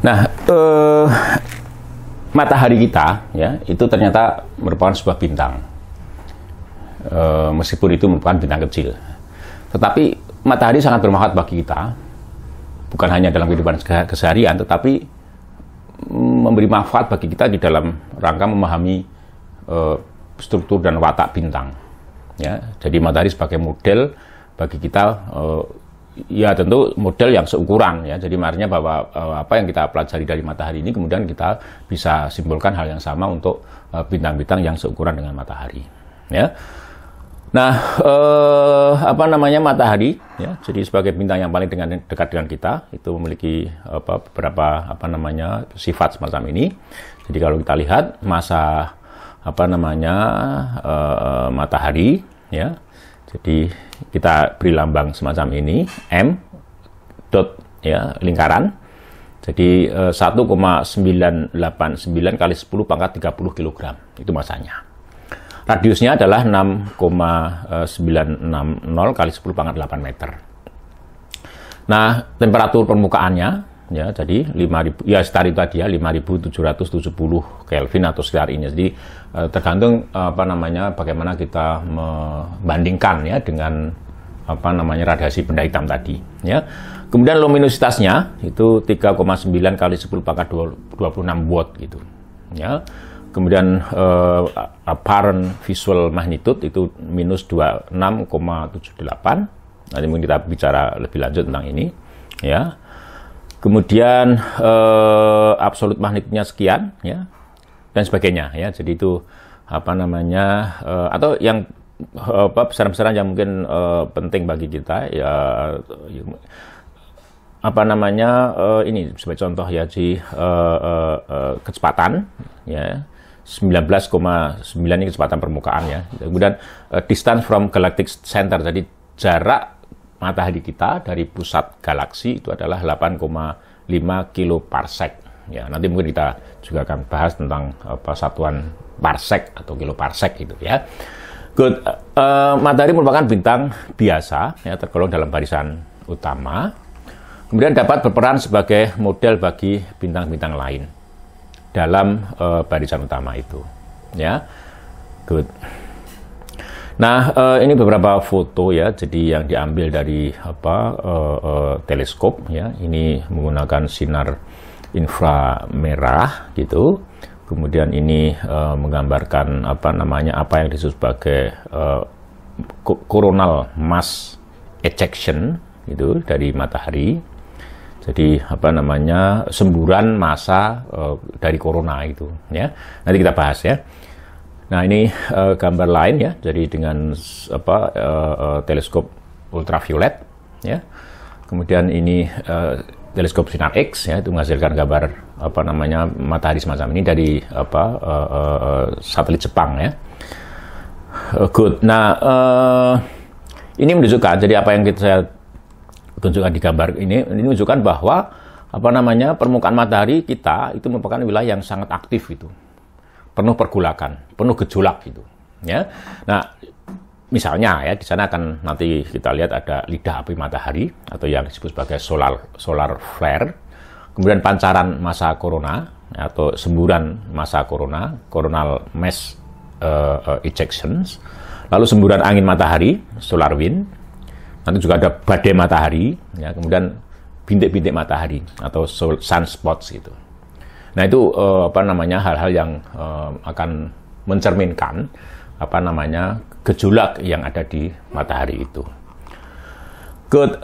Nah, matahari kita ya itu ternyata merupakan sebuah bintang, meskipun itu merupakan bintang kecil. Tetapi matahari sangat bermanfaat bagi kita, bukan hanya dalam kehidupan keseharian, tetapi memberi manfaat bagi kita di dalam rangka memahami struktur dan watak bintang. Ya, jadi matahari sebagai model bagi kita. Ya tentu model yang seukuran ya. Jadi artinya bahwa apa yang kita pelajari dari matahari ini kemudian kita bisa simpulkan hal yang sama untuk bintang-bintang yang seukuran dengan matahari. Ya. Nah, apa namanya matahari ya. Jadi sebagai bintang yang paling dekat dengan kita itu memiliki beberapa apa namanya sifat semacam ini. Jadi kalau kita lihat masa apa namanya matahari ya. Jadi kita beri lambang semacam ini, M dot ya lingkaran. Jadi 1,989 kali 10 pangkat 30 kg itu masanya. Radiusnya adalah 6,960 kali 10 pangkat 8 meter. Nah, temperatur permukaannya ya jadi 5.000 ya sekitar itu tadi ya 5.770 Kelvin atau sekitar ini. Jadi tergantung apa namanya bagaimana kita membandingkan ya dengan apa namanya radiasi benda hitam tadi ya. Kemudian luminositasnya itu 3,9 kali 10 pangkat 26 watt gitu ya. Kemudian apparent visual magnitude itu minus 26,78. Nanti mungkin kita bicara lebih lanjut tentang ini ya. Kemudian absolute magnitude-nya sekian ya dan sebagainya ya. Jadi itu apa namanya atau yang besaran-besaran yang mungkin penting bagi kita ya apa namanya ini sebagai contoh ya di kecepatan ya 19,9 ini kecepatan permukaan ya. Kemudian distance from galactic center, jadi jarak matahari kita dari pusat galaksi itu adalah 8,5 kiloparsec. Ya, nanti mungkin kita juga akan bahas tentang satuan parsec atau kiloparsec itu ya. Good. Matahari merupakan bintang biasa ya, tergolong dalam barisan utama. Kemudian dapat berperan sebagai model bagi bintang-bintang lain dalam barisan utama itu. Ya. Good. Nah, ini beberapa foto ya, jadi yang diambil dari teleskop ya. Ini menggunakan sinar inframerah gitu. Kemudian ini menggambarkan apa yang disebut sebagai coronal mass ejection gitu dari matahari. Jadi semburan massa dari korona itu ya. Nanti kita bahas ya. Nah, ini gambar lain ya, jadi dengan teleskop ultraviolet ya. Kemudian ini teleskop sinar X ya, itu menghasilkan gambar matahari semacam ini dari satelit Jepang ya. Good. Nah, ini menunjukkan, jadi apa yang saya tunjukkan di gambar ini menunjukkan bahwa permukaan matahari kita itu merupakan wilayah yang sangat aktif itu. Penuh pergolakan, penuh gejolak gitu ya. Nah, misalnya ya di sana akan nanti kita lihat ada lidah api matahari atau yang disebut sebagai solar flare. Kemudian pancaran massa corona atau semburan massa corona, coronal mass ejections. Lalu semburan angin matahari, solar wind. Nanti juga ada badai matahari ya, kemudian bintik-bintik matahari atau sunspots gitu. Nah, itu hal-hal yang akan mencerminkan gejolak yang ada di matahari itu. Good.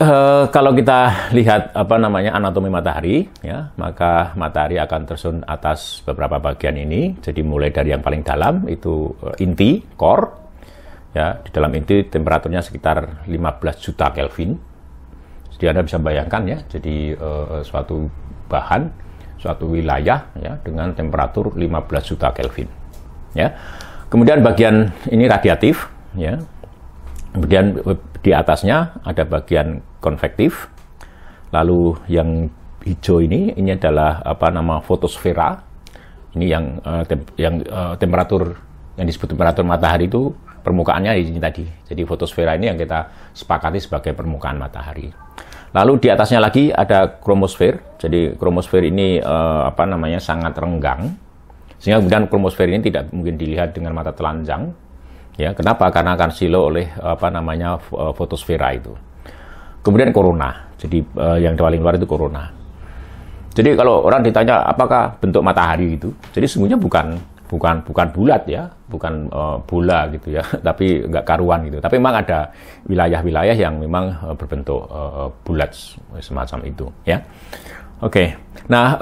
Kalau kita lihat anatomi matahari ya, maka matahari akan tersusun atas beberapa bagian ini. Jadi mulai dari yang paling dalam itu inti, core ya. Di dalam inti temperaturnya sekitar 15 juta Kelvin. Jadi Anda bisa bayangkan ya, jadi suatu bahan, suatu wilayah ya dengan temperatur 15 juta Kelvin ya. Kemudian bagian ini radiatif ya. Kemudian di atasnya ada bagian konvektif. Lalu yang hijau ini adalah fotosfera. Ini yang temperatur yang disebut temperatur matahari itu permukaannya ini tadi. Jadi fotosfera ini yang kita sepakati sebagai permukaan matahari. Lalu di atasnya lagi ada kromosfer. Jadi kromosfer ini sangat renggang. Sehingga kemudian kromosfer ini tidak mungkin dilihat dengan mata telanjang. Ya, kenapa? Karena akan silo oleh fotosfera itu. Kemudian korona. Jadi yang paling luar itu korona. Jadi kalau orang ditanya apakah bentuk matahari itu, jadi sesungguhnya bukan bulat ya, bukan bola gitu ya, tapi nggak karuan gitu. Tapi memang ada wilayah-wilayah yang memang berbentuk bulat semacam itu ya. Oke. Nah,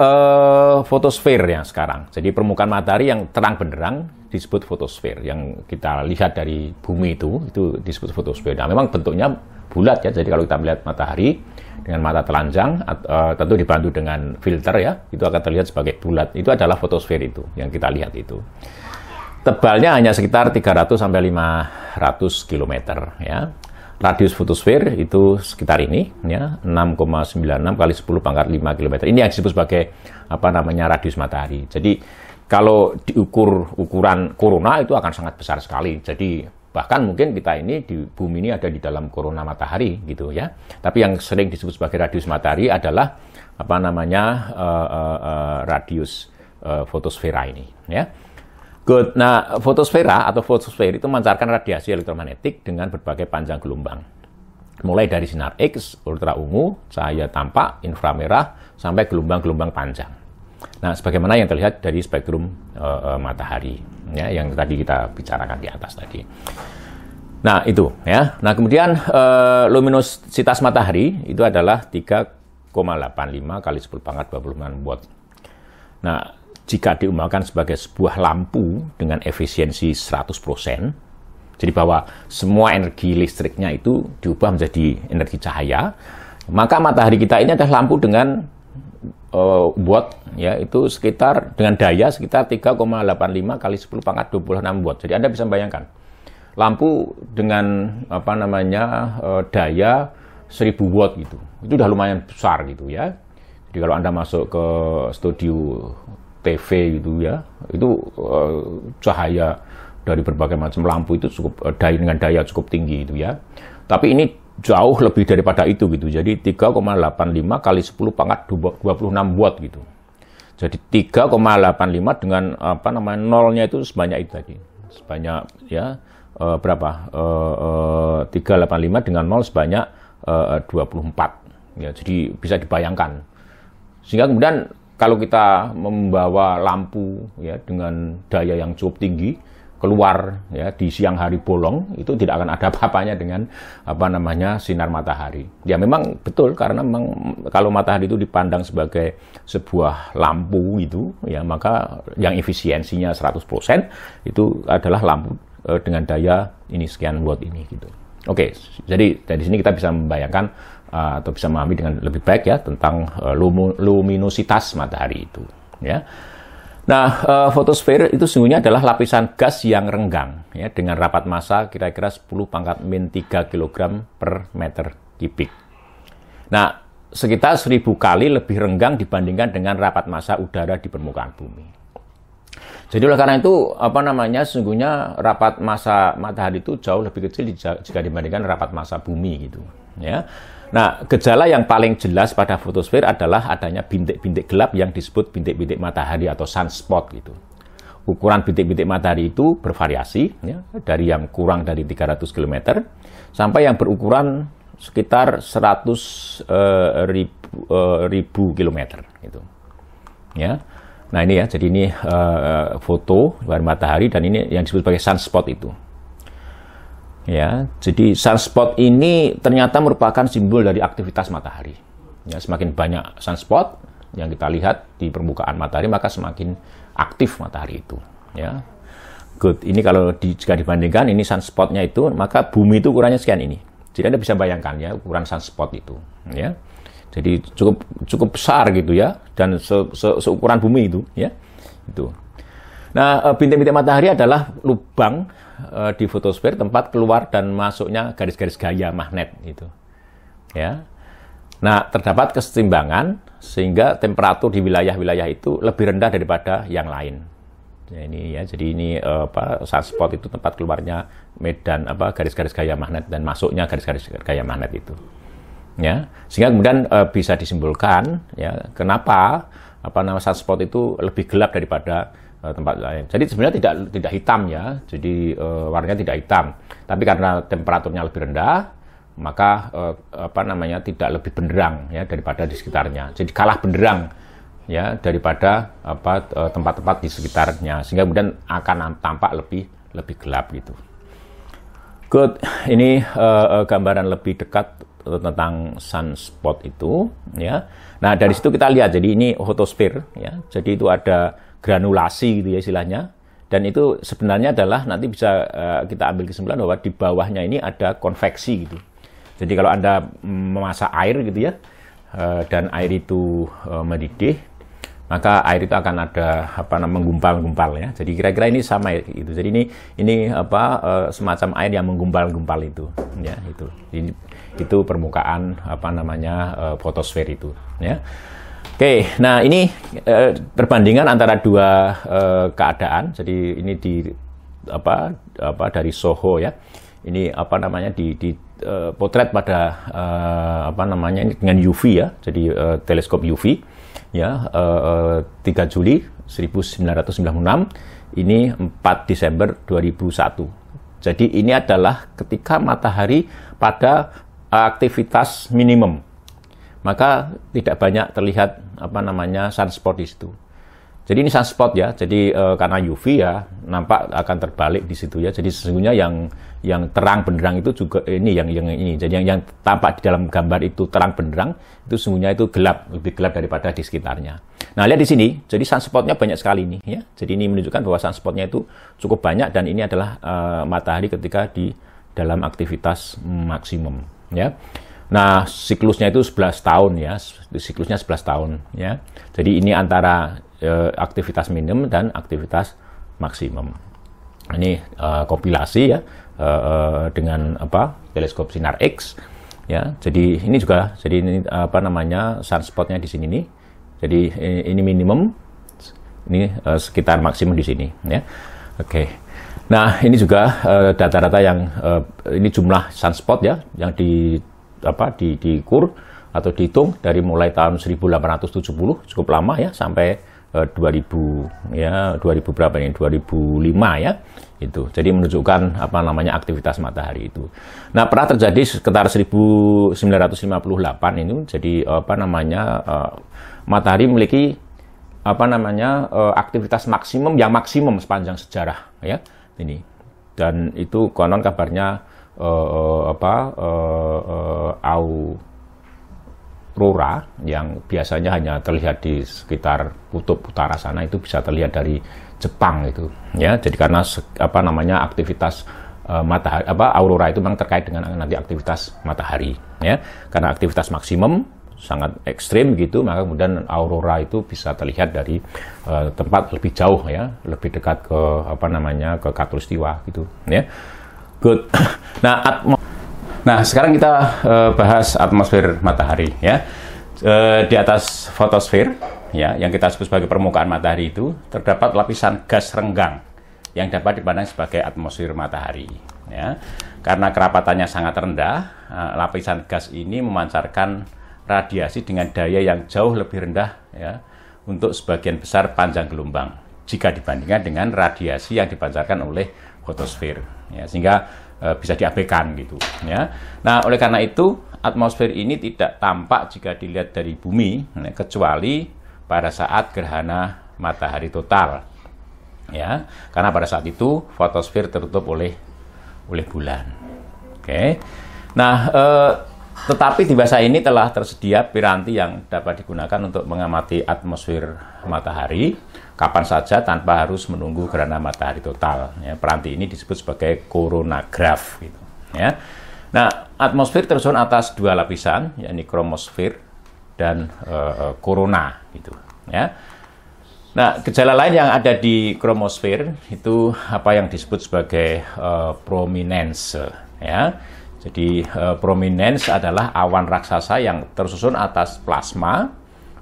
fotosfer yang sekarang. Jadi permukaan matahari yang terang benderang disebut fotosfer. Yang kita lihat dari bumi itu disebut fotosfer. Nah, memang bentuknya bulat ya. Jadi kalau kita melihat matahari dengan mata telanjang, tentu dibantu dengan filter ya, itu akan terlihat sebagai bulat. Itu adalah fotosfer itu, yang kita lihat itu. Tebalnya hanya sekitar 300 sampai 500 km ya. Radius fotosfer itu sekitar ini ya, 6,96 kali 10 pangkat 5 km. Ini yang disebut sebagai radius matahari. Jadi kalau diukur ukuran korona itu akan sangat besar sekali. Jadi bahkan mungkin kita ini di bumi ini ada di dalam korona matahari gitu ya. Tapi yang sering disebut sebagai radius matahari adalah radius fotosfera ini ya. Good. Nah, fotosfera atau fotosfer itu memancarkan radiasi elektromagnetik dengan berbagai panjang gelombang. Mulai dari sinar X, ultra ungu, cahaya tampak, inframerah sampai gelombang-gelombang panjang. Nah, sebagaimana yang terlihat dari spektrum matahari ya, yang tadi kita bicarakan di atas tadi. Nah, itu ya. Nah, kemudian luminositas matahari itu adalah 3,85 kali 10 pangkat 26 watt. Nah, jika diumpamakan sebagai sebuah lampu dengan efisiensi 100%, jadi bahwa semua energi listriknya itu diubah menjadi energi cahaya, maka matahari kita ini adalah lampu dengan watt ya, itu sekitar dengan daya sekitar 3,85 kali 10 pangkat 26 watt. Jadi Anda bisa membayangkan lampu dengan daya 1000 watt gitu. Itu udah lumayan besar gitu ya. Jadi kalau Anda masuk ke studio TV gitu ya, itu cahaya dari berbagai macam lampu itu cukup dengan daya cukup tinggi gitu ya. Tapi ini jauh lebih daripada itu gitu. Jadi 3,85 kali 10 pangkat 26 watt gitu. Jadi 3,85 dengan nolnya itu sebanyak itu tadi. Sebanyak ya 385 dengan nol sebanyak 24. Ya, jadi bisa dibayangkan. Sehingga kemudian kalau kita membawa lampu ya dengan daya yang cukup tinggi keluar ya di siang hari bolong, itu tidak akan ada apa-apanya dengan sinar matahari. Ya memang betul, karena memang kalau matahari itu dipandang sebagai sebuah lampu itu ya, maka yang efisiensinya 100% itu adalah lampu dengan daya ini sekian watt ini gitu. Oke, jadi dari sini kita bisa membayangkan atau bisa memahami dengan lebih baik ya tentang luminositas matahari itu ya. Nah, fotosfer itu sesungguhnya adalah lapisan gas yang renggang ya, dengan rapat massa kira-kira 10⁻³ kg per meter kubik. Nah, sekitar 1000 kali lebih renggang dibandingkan dengan rapat massa udara di permukaan bumi. Jadi oleh karena itu sesungguhnya rapat massa matahari itu jauh lebih kecil jika dibandingkan rapat massa bumi gitu ya. Nah, gejala yang paling jelas pada fotosfer adalah adanya bintik-bintik gelap yang disebut bintik-bintik matahari atau sunspot gitu. Ukuran bintik-bintik matahari itu bervariasi ya, dari yang kurang dari 300 km sampai yang berukuran sekitar 100.000 km gitu. Ya. Nah, ini ya, jadi ini foto dari matahari dan ini yang disebut sebagai sunspot itu. Ya, jadi sunspot ini ternyata merupakan simbol dari aktivitas matahari. Ya, semakin banyak sunspot yang kita lihat di permukaan matahari, maka semakin aktif matahari itu. Ya, good. Ini kalau jika dibandingkan ini sunspotnya itu, maka bumi itu ukurannya sekian ini. Jadi Anda bisa bayangkan ya ukuran sunspot itu. Ya, jadi cukup besar gitu ya, dan seukuran bumi itu. Ya, itu. Nah, bintik-bintik matahari adalah lubang di fotosfer, tempat keluar dan masuknya garis-garis gaya magnet itu ya. Nah, terdapat kesetimbangan sehingga temperatur di wilayah-wilayah itu lebih rendah daripada yang lain ya, ini ya. Jadi ini sunspot itu tempat keluarnya medan garis-garis gaya magnet dan masuknya garis-garis gaya magnet itu ya. Sehingga kemudian bisa disimpulkan ya kenapa sunspot itu lebih gelap daripada tempat lain. Jadi sebenarnya tidak hitam ya. Jadi warnanya tidak hitam. Tapi karena temperaturnya lebih rendah, maka tidak lebih benderang ya daripada di sekitarnya. Jadi kalah benderang ya daripada tempat-tempat di sekitarnya, sehingga kemudian akan tampak lebih gelap gitu. Good, ini gambaran lebih dekat tentang sunspot itu ya. Nah, dari situ kita lihat, jadi ini fotosfer ya. Jadi itu ada granulasi gitu ya istilahnya. Dan itu sebenarnya adalah nanti bisa kita ambil kesimpulan bahwa di bawahnya ini ada konveksi gitu. Jadi kalau Anda memasak air gitu ya, dan air itu mendidih, maka air itu akan ada menggumpal-gumpal ya. Jadi kira-kira ini sama gitu. Jadi ini semacam air yang menggumpal-gumpal itu ya, itu permukaan fotosfer itu ya. Oke, nah ini perbandingan antara dua keadaan. Jadi ini dari Soho ya. Ini potret pada dengan UV ya. Jadi teleskop UV ya, 3 Juli 1996, ini 4 Desember 2001. Jadi ini adalah ketika matahari pada aktivitas minimum, maka tidak banyak terlihat sunspot di situ. Jadi ini sunspot ya, jadi karena UV ya nampak akan terbalik di situ ya. Jadi sesungguhnya yang terang benderang itu juga ini yang ini. Jadi yang tampak di dalam gambar itu terang benderang itu sesungguhnya itu lebih gelap daripada di sekitarnya. Nah, lihat di sini, jadi sunspotnya banyak sekali nih ya. Jadi ini menunjukkan bahwa sunspotnya itu cukup banyak, dan ini adalah matahari ketika di dalam aktivitas maksimum ya. Nah, siklusnya itu 11 tahun ya. Siklusnya 11 tahun ya. Jadi ini antara aktivitas minimum dan aktivitas maksimum. Ini kompilasi ya dengan teleskop sinar X ya. Jadi ini juga sunspotnya di sini nih. Jadi ini minimum, ini sekitar maksimum di sini ya. Oke. Nah, ini juga data-data yang ini jumlah sunspot ya yang diukur atau dihitung dari mulai tahun 1870, cukup lama ya, sampai 2000 ya, 2000 berapa ini, 2005 ya itu. Jadi menunjukkan aktivitas matahari itu. Nah, pernah terjadi sekitar 1958 ini, jadi matahari memiliki aktivitas maksimum yang maksimum sepanjang sejarah ya ini. Dan itu konon kabarnya aurora yang biasanya hanya terlihat di sekitar kutub utara sana, itu bisa terlihat dari Jepang itu ya. Jadi karena aktivitas matahari aurora itu memang terkait dengan nanti aktivitas matahari ya. Karena aktivitas maksimum sangat ekstrim gitu, maka kemudian aurora itu bisa terlihat dari tempat lebih jauh ya, lebih dekat ke ke khatulistiwa gitu ya. Good. Nah, sekarang kita bahas atmosfer matahari ya. Di atas fotosfer ya, yang kita sebut sebagai permukaan matahari itu terdapat lapisan gas renggang yang dapat dipandang sebagai atmosfer matahari ya. Karena kerapatannya sangat rendah, lapisan gas ini memancarkan radiasi dengan daya yang jauh lebih rendah ya untuk sebagian besar panjang gelombang jika dibandingkan dengan radiasi yang dipancarkan oleh fotosfer ya, sehingga bisa diabaikan gitu ya. Nah, oleh karena itu atmosfer ini tidak tampak jika dilihat dari bumi kecuali pada saat gerhana matahari total ya, karena pada saat itu fotosfer tertutup oleh bulan. Oke. Nah, tetapi di masa ini telah tersedia piranti yang dapat digunakan untuk mengamati atmosfer matahari kapan saja tanpa harus menunggu gerhana matahari total. Ya, piranti ini disebut sebagai coronagraph gitu ya. Nah, atmosfer tersusun atas dua lapisan, yakni kromosfer dan korona gitu ya. Nah, gejala lain yang ada di kromosfer itu yang disebut sebagai prominence ya. Jadi prominence adalah awan raksasa yang tersusun atas plasma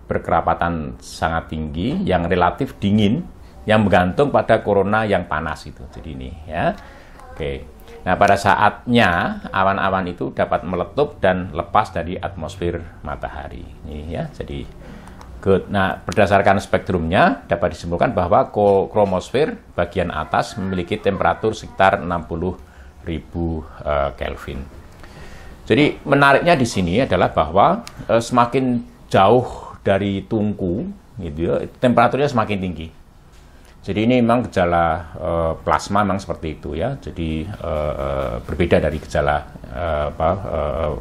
berkerapatan sangat tinggi yang relatif dingin yang bergantung pada korona yang panas itu. Jadi ini ya. Oke. Nah, pada saatnya awan-awan itu dapat meletup dan lepas dari atmosfer matahari. Ini ya, jadi good. Nah, berdasarkan spektrumnya dapat disimpulkan bahwa kromosfer bagian atas memiliki temperatur sekitar 60.000 Kelvin. Jadi menariknya di sini adalah bahwa semakin jauh dari tungku, gitu ya, temperaturnya semakin tinggi. Jadi ini memang gejala plasma memang seperti itu ya. Jadi berbeda dari gejala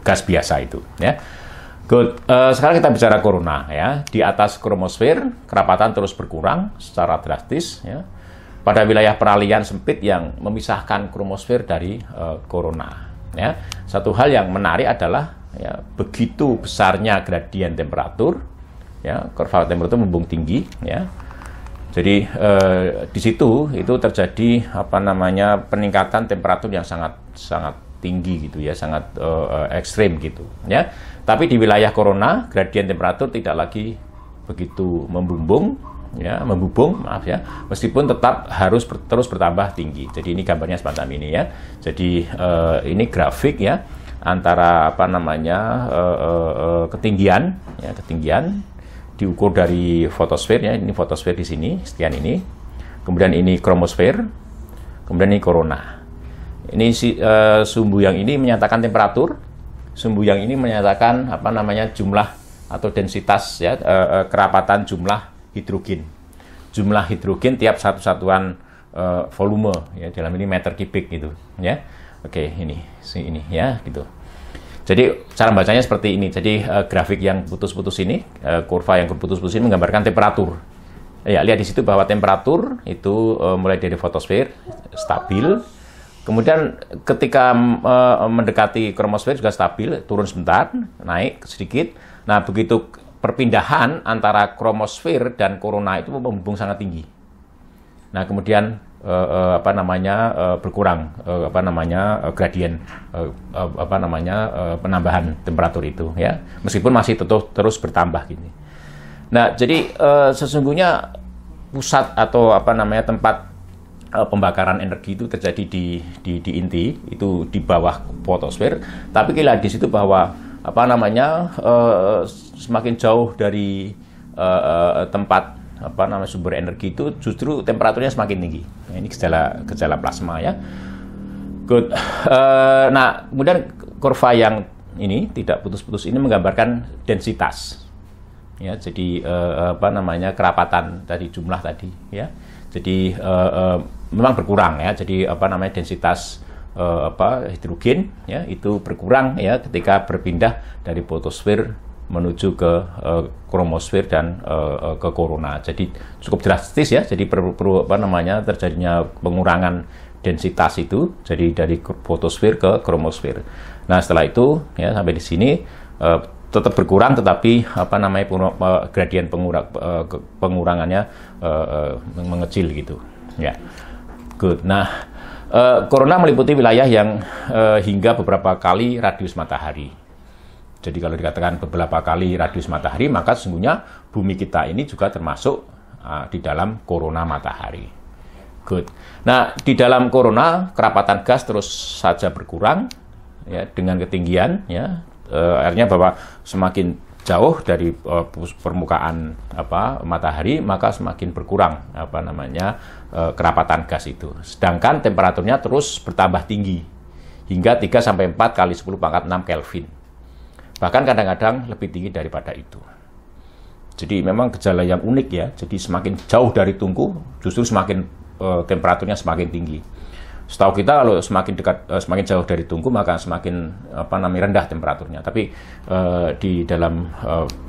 gas biasa itu ya. Good. Sekarang kita bicara corona ya. Di atas kromosfer kerapatan terus berkurang secara drastis ya. Pada wilayah peralihan sempit yang memisahkan kromosfer dari corona ya. Satu hal yang menarik adalah ya, begitu besarnya gradien temperatur ya, kurva temperatur membumbung tinggi ya. Jadi di situ itu terjadi peningkatan temperatur yang sangat tinggi gitu ya, sangat ekstrim gitu ya. Tapi di wilayah corona gradien temperatur tidak lagi begitu membubung ya, maaf ya, meskipun tetap harus terus bertambah tinggi. Jadi ini gambarnya semacam ini ya. Jadi ini grafik ya antara ketinggian ya, diukur dari fotosfer ya, ini fotosfer di sini sekian ini, kemudian ini kromosfer, kemudian ini corona. Ini sumbu yang ini menyatakan temperatur, sumbu yang ini menyatakan jumlah atau densitas ya, kerapatan jumlah hidrogen. Jumlah hidrogen tiap satu satuan volume ya, dalam ini meter kubik gitu ya. Oke, ini ya gitu. Jadi cara bacanya seperti ini. Jadi grafik yang putus-putus ini, kurva yang putus-putus ini menggambarkan temperatur. Ya, lihat di situ bahwa temperatur itu mulai dari fotosfer stabil. Kemudian ketika mendekati kromosfer juga stabil, turun sebentar, naik sedikit. Nah, begitu perpindahan antara kromosfer dan corona itu membumbung sangat tinggi. Nah, kemudian berkurang gradien penambahan temperatur itu ya, meskipun masih terus bertambah gini. Nah, jadi sesungguhnya pusat atau tempat pembakaran energi itu terjadi di inti itu di bawah fotosfer, tapi kita lihat di situ bahwa semakin jauh dari tempat sumber energi itu justru temperaturnya semakin tinggi. Nah, ini gejala plasma ya. Good. Nah, kemudian kurva yang ini tidak putus-putus ini menggambarkan densitas. Ya, jadi kerapatan tadi, jumlah tadi ya. Jadi memang berkurang ya. Jadi densitas hidrogen ya itu berkurang ya ketika berpindah dari fotosfer menuju ke kromosfer dan ke corona. Jadi cukup drastis ya. Jadi terjadinya pengurangan densitas itu, jadi dari fotosfer ke kromosfer. Nah, setelah itu ya sampai di sini tetap berkurang, tetapi gradien pengurangannya mengecil gitu. Ya, good. Nah, corona meliputi wilayah yang hingga beberapa kali radius matahari. Jadi kalau dikatakan beberapa kali radius matahari, maka sesungguhnya bumi kita ini juga termasuk di dalam corona matahari. Good. Nah, di dalam corona kerapatan gas terus saja berkurang ya dengan ketinggian ya. Artinya bahwa semakin jauh dari permukaan matahari, maka semakin berkurang kerapatan gas itu. Sedangkan temperaturnya terus bertambah tinggi hingga 3 sampai 4 kali 10 pangkat 6 Kelvin. Bahkan kadang-kadang lebih tinggi daripada itu. Jadi memang gejala yang unik ya. Jadi semakin jauh dari tungku, justru semakin temperaturnya semakin tinggi. Setahu kita kalau semakin jauh dari tungku maka semakin rendah temperaturnya. Tapi di dalam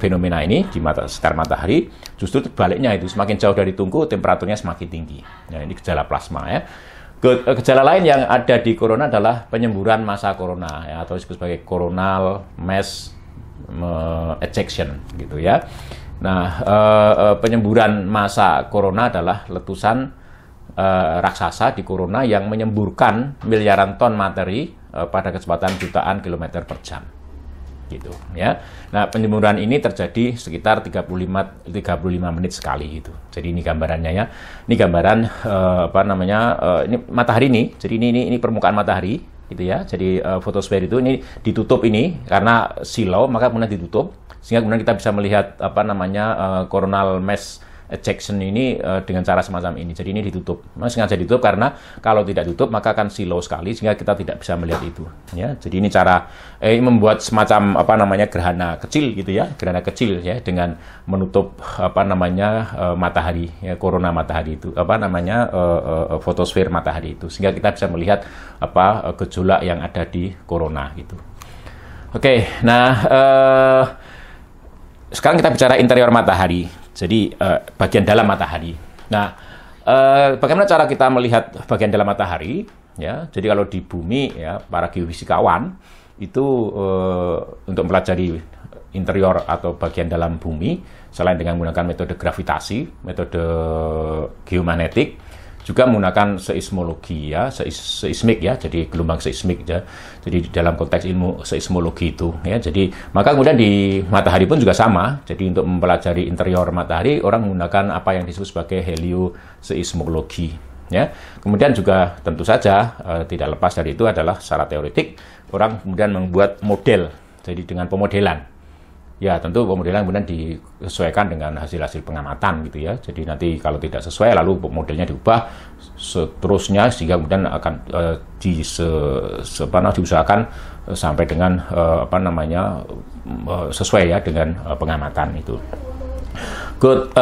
fenomena ini di sekitar matahari justru terbaliknya itu, semakin jauh dari tungku temperaturnya semakin tinggi. Nah, ini gejala plasma ya. Gejala lain yang ada di corona adalah penyemburan massa corona ya, atau disebut sebagai coronal mass ejection gitu ya. Nah, penyemburan massa corona adalah letusan raksasa di corona yang menyemburkan miliaran ton materi pada kecepatan jutaan kilometer per jam gitu ya. Nah, penyemburan ini terjadi sekitar 35 menit sekali gitu. Jadi ini gambarannya ya. Ini gambaran ini matahari nih. Jadi ini permukaan matahari gitu ya. Jadi fotosfer itu ini ditutup ini karena silau, maka kemudian ditutup sehingga kemudian kita bisa melihat apa namanya coronal mass ejection ini dengan cara semacam ini. Jadi ini ditutup. Sengaja ditutup karena kalau tidak ditutup maka akan silau sekali sehingga kita tidak bisa melihat itu. Ya, jadi ini cara membuat semacam apa namanya gerhana kecil gitu ya, gerhana kecil ya dengan menutup apa namanya matahari, ya, korona matahari itu, apa namanya fotosfer matahari itu, sehingga kita bisa melihat apa gejolak yang ada di korona gitu. Oke, nah sekarang kita bicara interior matahari. Jadi bagian dalam matahari. Nah, bagaimana cara kita melihat bagian dalam matahari? Ya, jadi kalau di bumi ya para geofisikawan itu untuk mempelajari interior atau bagian dalam bumi selain dengan menggunakan metode gravitasi, metode geomagnetik, juga menggunakan seismologi ya, seismik ya, jadi gelombang seismik ya. Jadi dalam konteks ilmu seismologi itu ya. Jadi maka kemudian di matahari pun juga sama. Jadi untuk mempelajari interior matahari orang menggunakan apa yang disebut sebagai helioseismologi ya. Kemudian juga tentu saja tidak lepas dari itu adalah secara teoretik orang kemudian membuat model. Jadi dengan pemodelan. Ya, tentu pemodelan kemudian disesuaikan dengan hasil-hasil pengamatan gitu ya. Jadi nanti kalau tidak sesuai lalu modelnya diubah seterusnya sehingga kemudian akan diusahakan sampai dengan apa namanya sesuai ya dengan pengamatan itu. Good,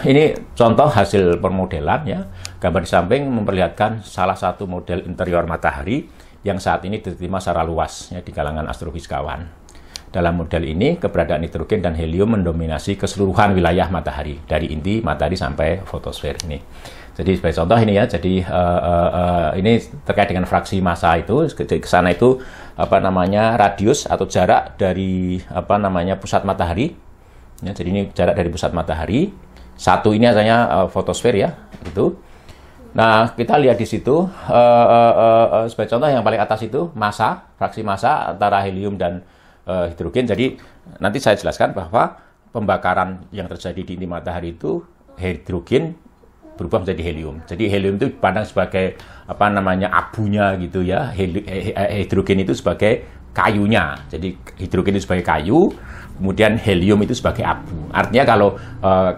ini contoh hasil permodelan ya. Gambar di samping memperlihatkan salah satu model interior matahari yang saat ini diterima secara luas ya di kalangan astrofisikawan. Dalam model ini, keberadaan nitrogen dan helium mendominasi keseluruhan wilayah matahari, dari inti matahari sampai fotosfer ini. Jadi sebagai contoh ini ya, jadi ini terkait dengan fraksi massa itu, ke sana itu apa namanya radius atau jarak dari apa namanya pusat matahari. Ya, jadi ini jarak dari pusat matahari. Satu ini hanya fotosfer ya, itu. Nah, kita lihat di situ sebagai contoh yang paling atas itu massa, fraksi massa antara helium dan hidrogen. Jadi nanti saya jelaskan bahwa pembakaran yang terjadi di inti matahari itu hidrogen berubah menjadi helium. Jadi helium itu dipandang sebagai apa namanya abunya gitu ya. Hidrogen itu sebagai kayunya. Jadi hidrogen itu sebagai kayu, kemudian helium itu sebagai abu. Artinya kalau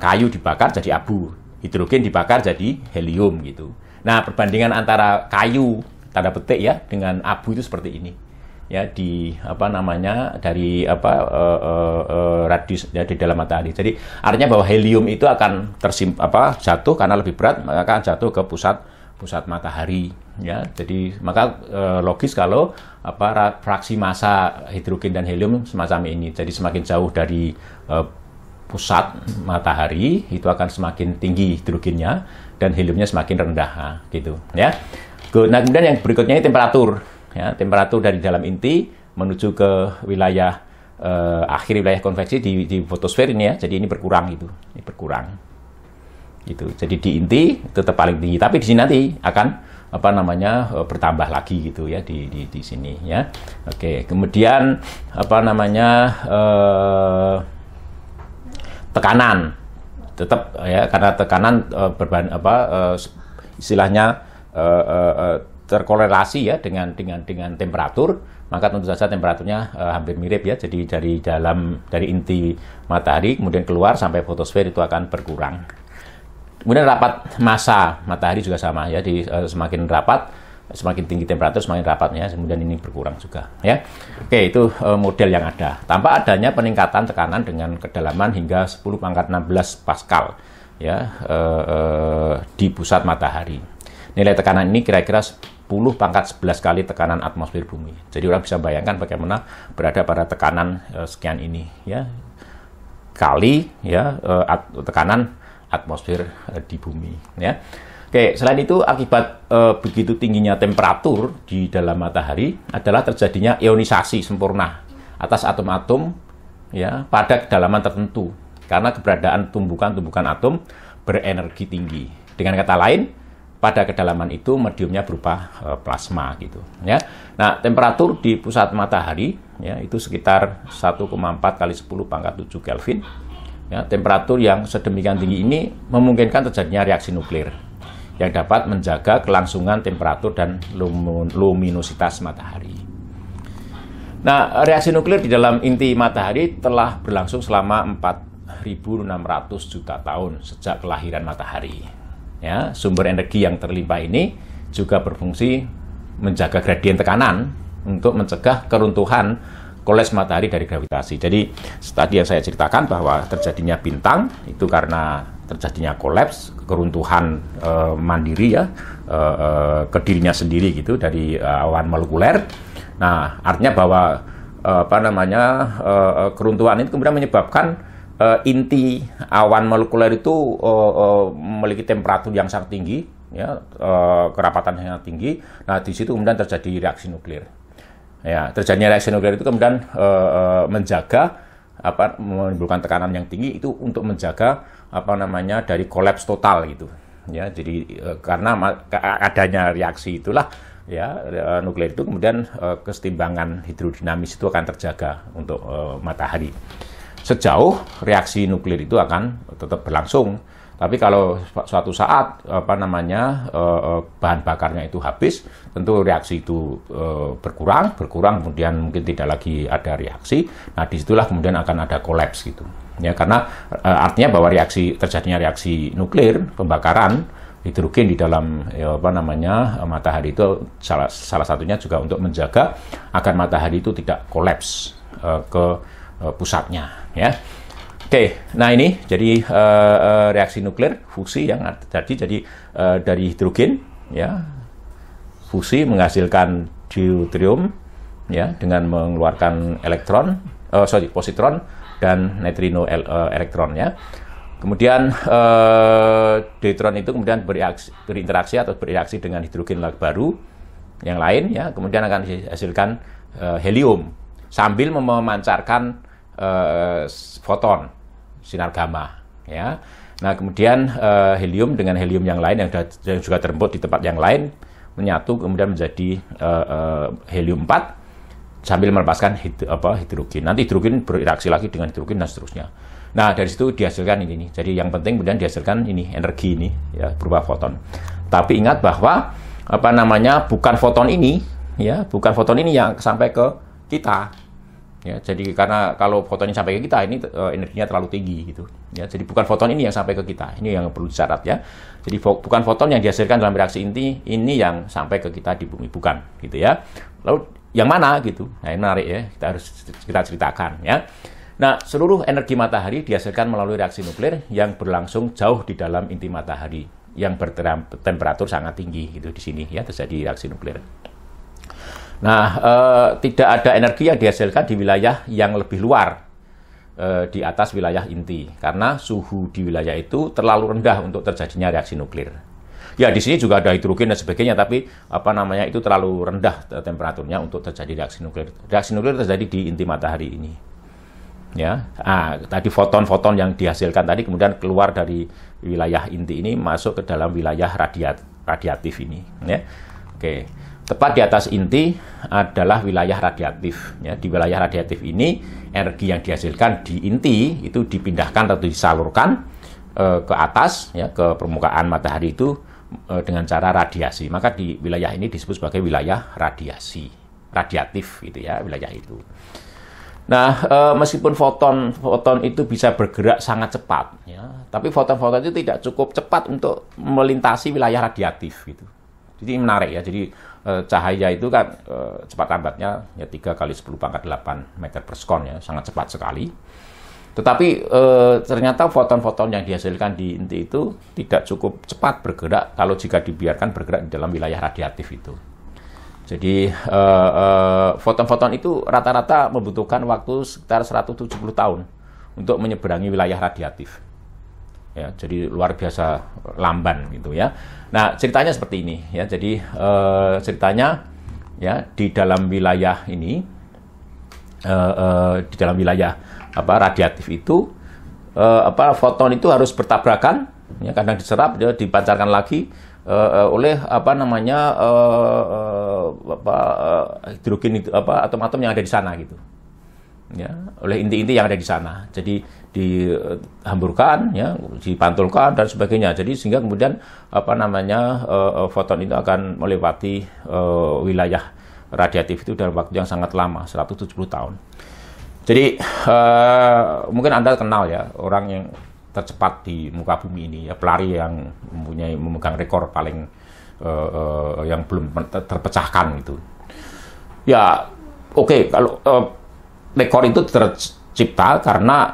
kayu dibakar jadi abu, hidrogen dibakar jadi helium gitu. Nah, perbandingan antara kayu tanda petik ya dengan abu itu seperti ini. Ya di apa namanya dari apa radius ya, di dalam matahari. Jadi artinya bahwa helium itu akan jatuh karena lebih berat, maka akan jatuh ke pusat matahari ya. Jadi maka logis kalau apa fraksi massa hidrogen dan helium semacam ini. Jadi semakin jauh dari pusat matahari itu akan semakin tinggi hidrogennya dan heliumnya semakin rendah gitu ya. Nah, kemudian yang berikutnya ini temperatur. Ya, temperatur dari dalam inti menuju ke wilayah akhir wilayah konveksi di fotosfer ini ya. Jadi ini berkurang gitu. Ini berkurang. Gitu. Jadi di inti tetap paling tinggi, tapi di sini nanti akan apa namanya bertambah lagi gitu ya di sini ya. Oke, kemudian apa namanya tekanan tetap ya, karena tekanan istilahnya terkorelasi ya dengan temperatur, maka tentu saja temperaturnya hampir mirip ya. Jadi dari inti matahari kemudian keluar sampai fotosfer itu akan berkurang. Kemudian rapat massa matahari juga sama ya, semakin rapat semakin tinggi temperatur semakin rapatnya, kemudian ini berkurang juga ya. Oke, itu model yang ada. Tanpa adanya peningkatan tekanan dengan kedalaman hingga 10⁻XVI Pascal ya di pusat matahari. Nilai tekanan ini kira-kira 10⁻11 kali tekanan atmosfer bumi. Jadi orang bisa bayangkan bagaimana berada pada tekanan sekian ini ya. Kali ya tekanan atmosfer di bumi ya. Oke, selain itu akibat begitu tingginya temperatur di dalam matahari adalah terjadinya ionisasi sempurna atas atom-atom ya pada kedalaman tertentu karena keberadaan tumbukan-tumbukan atom berenergi tinggi. Dengan kata lain, pada kedalaman itu mediumnya berupa plasma gitu ya. Nah, temperatur di pusat matahari ya itu sekitar 1,4 kali 10⁻7 Kelvin. Ya, temperatur yang sedemikian tinggi ini memungkinkan terjadinya reaksi nuklir. yang dapat menjaga kelangsungan temperatur dan luminositas matahari. Nah, reaksi nuklir di dalam inti matahari telah berlangsung selama 4.600 juta tahun sejak kelahiran matahari. Ya, sumber energi yang terlimpah ini juga berfungsi menjaga gradien tekanan untuk mencegah keruntuhan kolaps matahari dari gravitasi. Jadi tadi yang saya ceritakan bahwa terjadinya bintang itu karena terjadinya kolaps, keruntuhan mandiri ya, ke dirinya sendiri gitu dari awan molekuler. Nah, artinya bahwa keruntuhan itu kemudian menyebabkan inti awan molekuler itu memiliki temperatur yang sangat tinggi, ya, kerapatan yang sangat tinggi. Nah, di situ kemudian terjadi reaksi nuklir. Ya, terjadinya reaksi nuklir itu kemudian menjaga menimbulkan tekanan yang tinggi itu untuk menjaga dari kolaps total gitu. Ya, jadi karena adanya reaksi itulah ya nuklir itu kemudian kesetimbangan hidrodinamis itu akan terjaga untuk matahari. Sejauh reaksi nuklir itu akan tetap berlangsung. Tapi kalau suatu saat bahan bakarnya itu habis, tentu reaksi itu berkurang, kemudian mungkin tidak lagi ada reaksi. Nah, disitulah kemudian akan ada kolaps gitu. Ya, karena artinya bahwa terjadinya reaksi nuklir, pembakaran hidrogen di dalam matahari itu salah satunya juga untuk menjaga agar matahari itu tidak kolaps ke pusatnya, ya. Oke, nah ini jadi reaksi nuklir fusi yang terjadi jadi dari hidrogen, ya, fusi menghasilkan deuterium, ya, dengan mengeluarkan positron dan neutrino elektron, ya. Kemudian deuteron itu kemudian berinteraksi atau bereaksi dengan hidrogen baru yang lain, ya, kemudian akan dihasilkan helium sambil memancarkan foton sinar gamma, ya. Nah, kemudian helium dengan helium yang lain yang juga teremput di tempat yang lain menyatu kemudian menjadi helium 4 sambil melepaskan hidrogen. Nanti hidrogen bereaksi lagi dengan hidrogen dan seterusnya. Nah, dari situ dihasilkan ini. Jadi yang penting kemudian dihasilkan ini energi ini, ya, berupa foton. Tapi ingat bahwa bukan foton ini, ya, bukan foton ini yang sampai ke kita. Ya, jadi karena kalau foton ini sampai ke kita ini energinya terlalu tinggi gitu. Ya, jadi bukan foton ini yang sampai ke kita. Ini yang perlu disyarat, ya. Jadi bukan foton yang dihasilkan dalam reaksi inti ini yang sampai ke kita di bumi, bukan gitu, ya. Lalu yang mana gitu? Nah, ini menarik, ya. Kita ceritakan, ya. Nah, seluruh energi matahari dihasilkan melalui reaksi nuklir yang berlangsung jauh di dalam inti matahari yang bertemperatur sangat tinggi gitu di sini, ya, terjadi reaksi nuklir. Nah, tidak ada energi yang dihasilkan di wilayah yang lebih luar di atas wilayah inti karena suhu di wilayah itu terlalu rendah untuk terjadinya reaksi nuklir. Ya, di sini juga ada hidrogen dan sebagainya, tapi itu terlalu rendah temperaturnya untuk terjadi reaksi nuklir. Reaksi nuklir terjadi di inti matahari ini. Ya, tadi foton-foton yang dihasilkan tadi kemudian keluar dari wilayah inti ini masuk ke dalam wilayah radiatif ini. Ya, oke. Tepat di atas inti adalah wilayah radiatif. Ya, di wilayah radiatif ini energi yang dihasilkan di inti itu dipindahkan atau disalurkan ke atas, ya, ke permukaan matahari itu dengan cara radiasi. Maka di wilayah ini disebut sebagai wilayah radiatif, gitu, ya, wilayah itu. Nah, meskipun foton itu bisa bergerak sangat cepat, ya, tapi foton-foton itu tidak cukup cepat untuk melintasi wilayah radiatif, gitu. Jadi menarik, ya. Jadi cahaya itu kan cepat lambatnya ya 3 × 10⁸ meter per sekon, ya, sangat cepat sekali. Tetapi ternyata foton-foton yang dihasilkan di inti itu tidak cukup cepat bergerak kalau jika dibiarkan bergerak di dalam wilayah radiatif itu. Jadi foton-foton itu rata-rata membutuhkan waktu sekitar 170 tahun untuk menyeberangi wilayah radiatif. Ya, jadi luar biasa lamban gitu, ya. Nah, ceritanya seperti ini, ya. Jadi ceritanya, ya, di dalam wilayah ini, di dalam wilayah radiatif itu, foton itu harus bertabrakan, ya, kadang diserap, ya, dipancarkan lagi oleh hidrogen itu atom-atom yang ada di sana gitu. ya, oleh inti-inti yang ada di sana. Jadi dihamburkan, ya, dipantulkan dan sebagainya. Jadi sehingga kemudian foton itu akan melewati wilayah radiatif itu dalam waktu yang sangat lama, 170 tahun. Jadi mungkin Anda kenal ya orang yang tercepat di muka bumi ini, ya, pelari yang memegang rekor paling yang belum terpecahkan gitu. Ya, oke, kalau rekor itu tercipta karena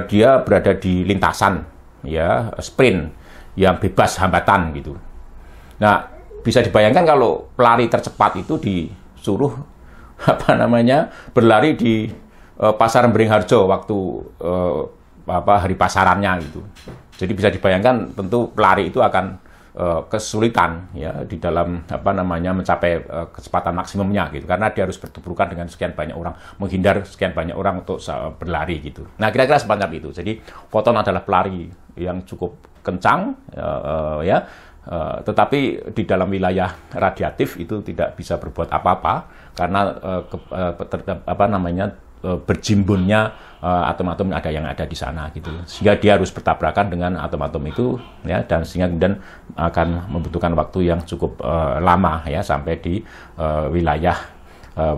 dia berada di lintasan, ya, sprint yang bebas hambatan gitu. Nah, bisa dibayangkan kalau pelari tercepat itu disuruh berlari di Pasar Beringharjo waktu hari pasarannya gitu. Jadi bisa dibayangkan tentu pelari itu akan kesulitan, ya, di dalam mencapai kecepatan maksimumnya gitu, karena dia harus bertuburkan dengan sekian banyak orang, menghindar sekian banyak orang untuk berlari gitu. Nah, kira-kira semacam itu. Jadi foton adalah pelari yang cukup kencang, tetapi di dalam wilayah radiatif itu tidak bisa berbuat apa-apa karena berjimbunnya atom-atom yang ada di sana gitu, sehingga dia harus bertabrakan dengan atom-atom itu, ya, dan sehingga kemudian akan membutuhkan waktu yang cukup lama, ya, sampai di wilayah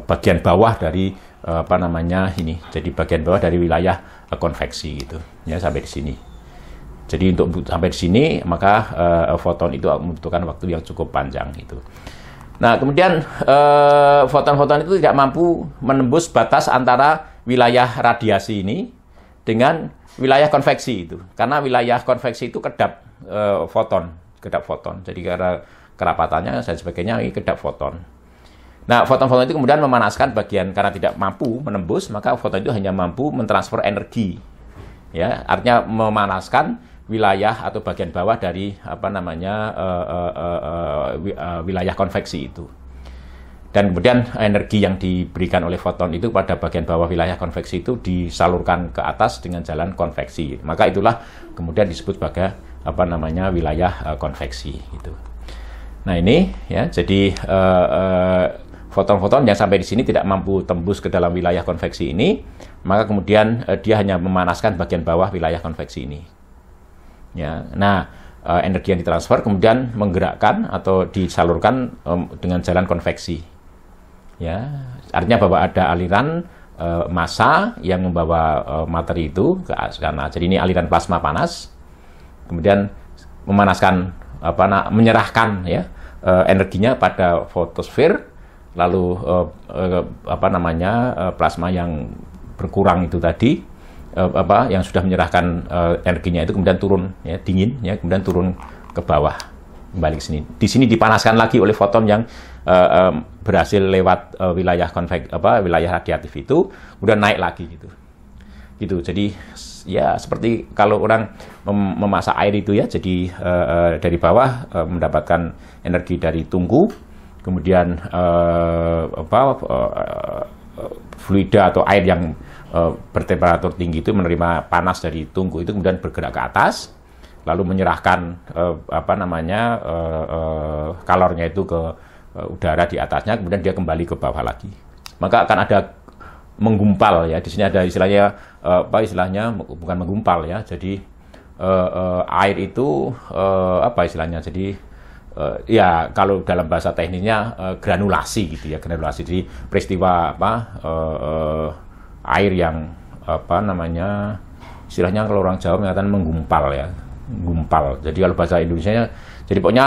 bagian bawah dari jadi bagian bawah dari wilayah konveksi gitu, ya, sampai di sini. Jadi untuk sampai di sini maka foton itu membutuhkan waktu yang cukup panjang gitu. Nah, kemudian foton-foton itu tidak mampu menembus batas antara wilayah radiasi ini dengan wilayah konveksi itu. Karena wilayah konveksi itu kedap foton. Jadi karena kerapatannya dan sebagainya ini kedap foton. Nah, foton-foton itu kemudian memanaskan bagian, karena tidak mampu menembus, maka foton itu hanya mampu mentransfer energi. Ya, artinya memanaskan wilayah atau bagian bawah dari wilayah konveksi itu. Dan kemudian energi yang diberikan oleh foton itu pada bagian bawah wilayah konveksi itu disalurkan ke atas dengan jalan konveksi. Maka itulah kemudian disebut sebagai wilayah konveksi gitu. Nah, ini, ya, jadi foton-foton yang sampai di sini tidak mampu tembus ke dalam wilayah konveksi ini, maka kemudian dia hanya memanaskan bagian bawah wilayah konveksi ini. Ya, nah, energi yang ditransfer kemudian menggerakkan atau disalurkan dengan jalan konveksi. Ya, artinya bahwa ada aliran massa yang membawa materi itu ke sana. Jadi ini aliran plasma panas, kemudian memanaskan menyerahkan, ya, energinya pada fotosfer, lalu plasma yang berkurang itu tadi, yang sudah menyerahkan energinya itu kemudian turun, ya, dingin, ya, kemudian turun ke bawah kembali ke sini. Di sini dipanaskan lagi oleh foton yang berhasil lewat wilayah radiatif itu, kemudian naik lagi gitu. Jadi ya seperti kalau orang memasak air itu, ya, jadi dari bawah mendapatkan energi dari tungku, kemudian fluida atau air yang bertemperatur tinggi itu menerima panas dari tungku itu, kemudian bergerak ke atas, lalu menyerahkan kalornya itu ke udara di atasnya, kemudian dia kembali ke bawah lagi. Maka akan ada menggumpal, ya, di sini ada istilahnya bukan menggumpal, ya, jadi air itu istilahnya, jadi ya kalau dalam bahasa teknisnya granulasi gitu, ya, granulasi. Jadi peristiwa air yang istilahnya kalau orang Jawa mengatakan menggumpal, ya, gumpal. Jadi kalau bahasa Indonesianya, jadi pokoknya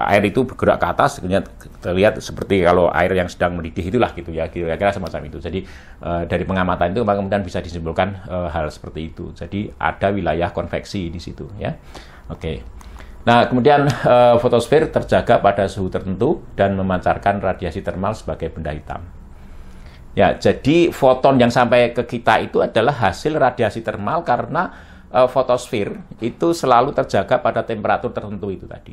air itu bergerak ke atas, terlihat seperti kalau air yang sedang mendidih itulah gitu, ya, kira-kira semacam itu. Jadi dari pengamatan itu maka kemudian bisa disimpulkan hal seperti itu. Jadi ada wilayah konveksi di situ, ya. Oke. Nah, kemudian fotosfer terjaga pada suhu tertentu dan memancarkan radiasi termal sebagai benda hitam. Ya, jadi foton yang sampai ke kita itu adalah hasil radiasi termal karena fotosfer itu selalu terjaga pada temperatur tertentu itu tadi.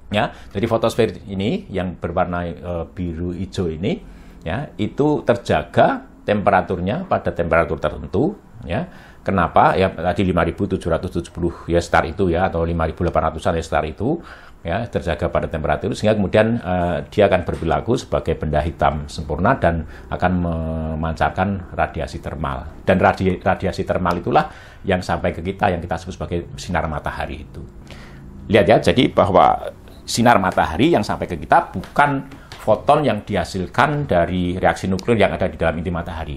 Ya, jadi fotosfer ini yang berwarna biru hijau ini, ya, itu terjaga temperaturnya pada temperatur tertentu, ya. Kenapa? Ya tadi 5.770 ya star itu ya, atau 5.800-an ya star itu ya terjaga pada temperatur, sehingga kemudian dia akan berperilaku sebagai benda hitam sempurna dan akan memancarkan radiasi termal. Dan radiasi termal itulah yang sampai ke kita, yang kita sebut sebagai sinar matahari itu. Lihat ya, jadi bahwa sinar matahari yang sampai ke kita bukan foton yang dihasilkan dari reaksi nuklir yang ada di dalam inti matahari.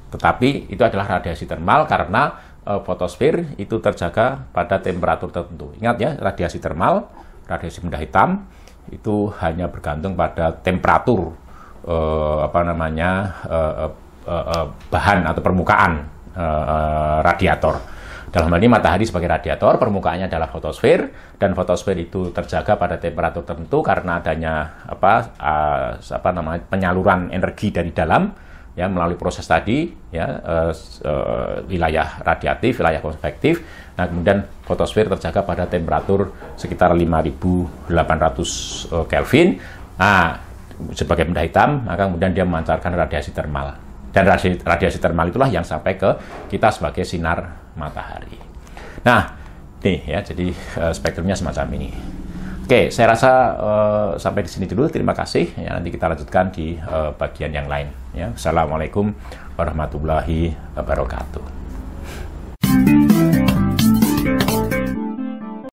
Tetapi itu adalah radiasi termal karena fotosfer itu terjaga pada temperatur tertentu. Ingat ya, radiasi termal, radiasi benda hitam itu hanya bergantung pada temperatur bahan atau permukaan radiator. Dalam hal ini matahari sebagai radiator, permukaannya adalah fotosfer, dan fotosfer itu terjaga pada temperatur tertentu karena adanya penyaluran energi dari dalam ya melalui proses tadi ya wilayah radiatif, wilayah konvektif. Nah, kemudian fotosfer terjaga pada temperatur sekitar 5.800 Kelvin. Nah, sebagai benda hitam, maka kemudian dia memancarkan radiasi termal. Dan radiasi termal itulah yang sampai ke kita sebagai sinar matahari. Nah, nih ya, jadi spektrumnya semacam ini. Oke, saya rasa sampai di sini dulu. Terima kasih. Ya, nanti kita lanjutkan di bagian yang lain. Ya, Assalamualaikum warahmatullahi wabarakatuh.